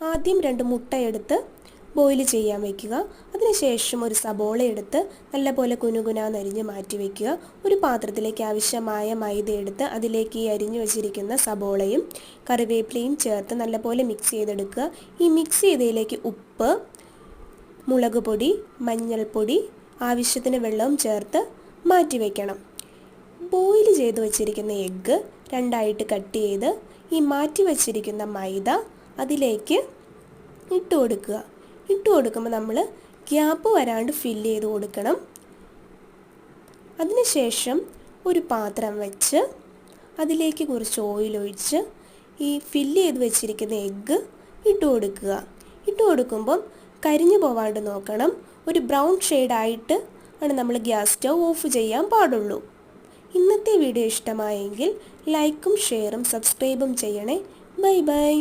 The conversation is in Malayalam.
ആദ്യം 2 മുട്ട എടുത്ത് ബോയിൽ ചെയ്യാൻ വയ്ക്കുക. അതിനുശേഷം ഒരു സബോള എടുത്ത് നല്ലപോലെ കുനുകുനാന്നരിഞ്ഞ് മാറ്റി വയ്ക്കുക. ഒരു പാത്രത്തിലേക്ക് ആവശ്യമായ മൈദ എടുത്ത് അതിലേക്ക് ഈ അരിഞ്ഞു വച്ചിരിക്കുന്ന സബോളയും കറിവേപ്പിലയും ചേർത്ത് നല്ലപോലെ മിക്സ് ചെയ്തെടുക്കുക. ഈ മിക്സ് ചെയ്തതിലേക്ക് ഉപ്പ്, മുളക് പൊടി, മഞ്ഞൾപ്പൊടി, ആവശ്യത്തിന് വെള്ളവും ചേർത്ത് മാറ്റി വയ്ക്കണം. ബോയിൽ ചെയ്ത് വച്ചിരിക്കുന്ന എഗ്ഗ് 2ആയിട്ട് കട്ട് ചെയ്ത് ഈ മാറ്റി വച്ചിരിക്കുന്ന മൈദ അതിലേക്ക് ഇട്ട് കൊടുക്കുക. ഇട്ട് കൊടുക്കുമ്പോൾ നമ്മൾ ഗ്യാപ്പ് വരാണ്ട് ഫില്ല് ചെയ്ത് കൊടുക്കണം. അതിനുശേഷം ഒരു പാത്രം വെച്ച് അതിലേക്ക് കുറച്ച് ഓയിൽ ഒഴിച്ച് ഈ ഫില്ല് ചെയ്ത് വെച്ചിരിക്കുന്ന എഗ്ഗ് ഇട്ട് കൊടുക്കുക. ഇട്ട് കൊടുക്കുമ്പം കരിഞ്ഞു പോവാണ്ട് നോക്കണം. ഒരു ബ്രൗൺ ഷെയ്ഡായിട്ട് ആണ് നമ്മൾ ഗ്യാസ് സ്റ്റവ് ഓഫ് ചെയ്യാൻ പാടുള്ളൂ. ഇന്നത്തെ വീഡിയോ ഇഷ്ടമായെങ്കിൽ ലൈക്കും ഷെയറും സബ്സ്ക്രൈബും ചെയ്യണേ. Bye bye.